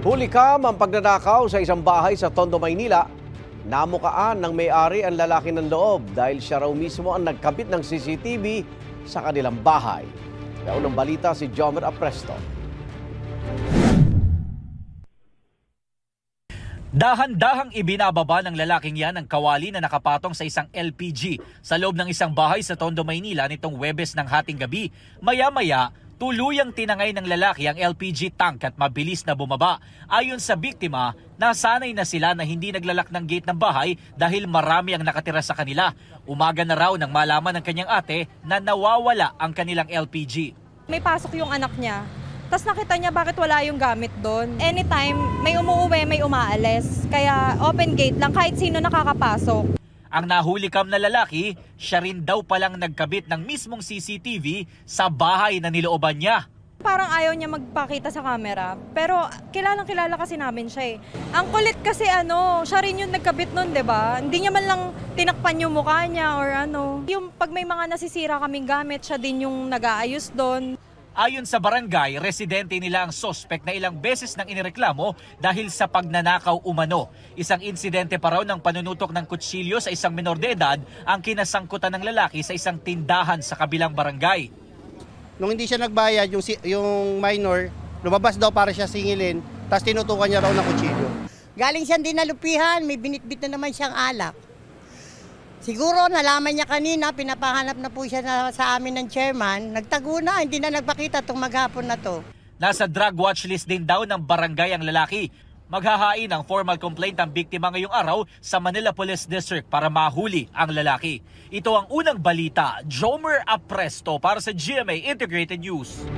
Hulikam ang pagnanakaw sa isang bahay sa Tondo, Maynila. Namukaan ng may-ari ang lalaki ng loob dahil siya raw mismo ang nagkabit ng CCTV sa kanilang bahay. Naunang balita si Jomer Apresto. Dahan-dahang ibinababa ng lalaking yan ang kawali na nakapatong sa isang LPG sa loob ng isang bahay sa Tondo, Maynila nitong Huwebes ng hating gabi. Maya-maya, tuluyang tinangay ng lalaki ang LPG tank at mabilis na bumaba. Ayon sa biktima, nasanay na sila na hindi naglalak ng gate ng bahay dahil marami ang nakatira sa kanila. Umaga na raw nang malaman ng kanyang ate na nawawala ang kanilang LPG. May pasok yung anak niya. Tapos nakita niya bakit wala yung gamit doon. Anytime, may umuuwi, may umaalis. Kaya open gate lang kahit sino nakakapasok. Ang nahulikam na lalaki, siya rin daw palang nagkabit ng mismong CCTV sa bahay na nilooban niya. Parang ayaw niya magpakita sa camera. Pero kilalang-kilala kasi namin siya eh. Ang kulit kasi siya rin yung nagkabit nun, di ba? Hindi niya man lang tinakpan yung mukha niya or ano. Yung pag may mga nasisira kaming gamit, siya din yung nag-aayos doon. Ayon sa barangay, residente nila ang sospek na ilang beses nang inireklamo dahil sa pagnanakaw umano. Isang insidente pa raw ng panunutok ng kutsilyo sa isang menor de edad ang kinasangkutan ng lalaki sa isang tindahan sa kabilang barangay. Nung hindi siya nagbayad, yung minor, lumabas daw para siya singilin, tapos tinutukan niya raw ng kutsilyo. Galing siyang dinalupihan, may binitbit na naman siyang alak. Siguro nalaman niya kanina, pinapahanap na po siya sa amin ng chairman. Nagtago na, hindi na nagpakita itong maghapon na to. Nasa drug watch list din daw ng barangay ang lalaki. Maghahain ng formal complaint ang biktima ngayong araw sa Manila Police District para mahuli ang lalaki. Ito ang unang balita. Jomer Apresto para sa GMA Integrated News.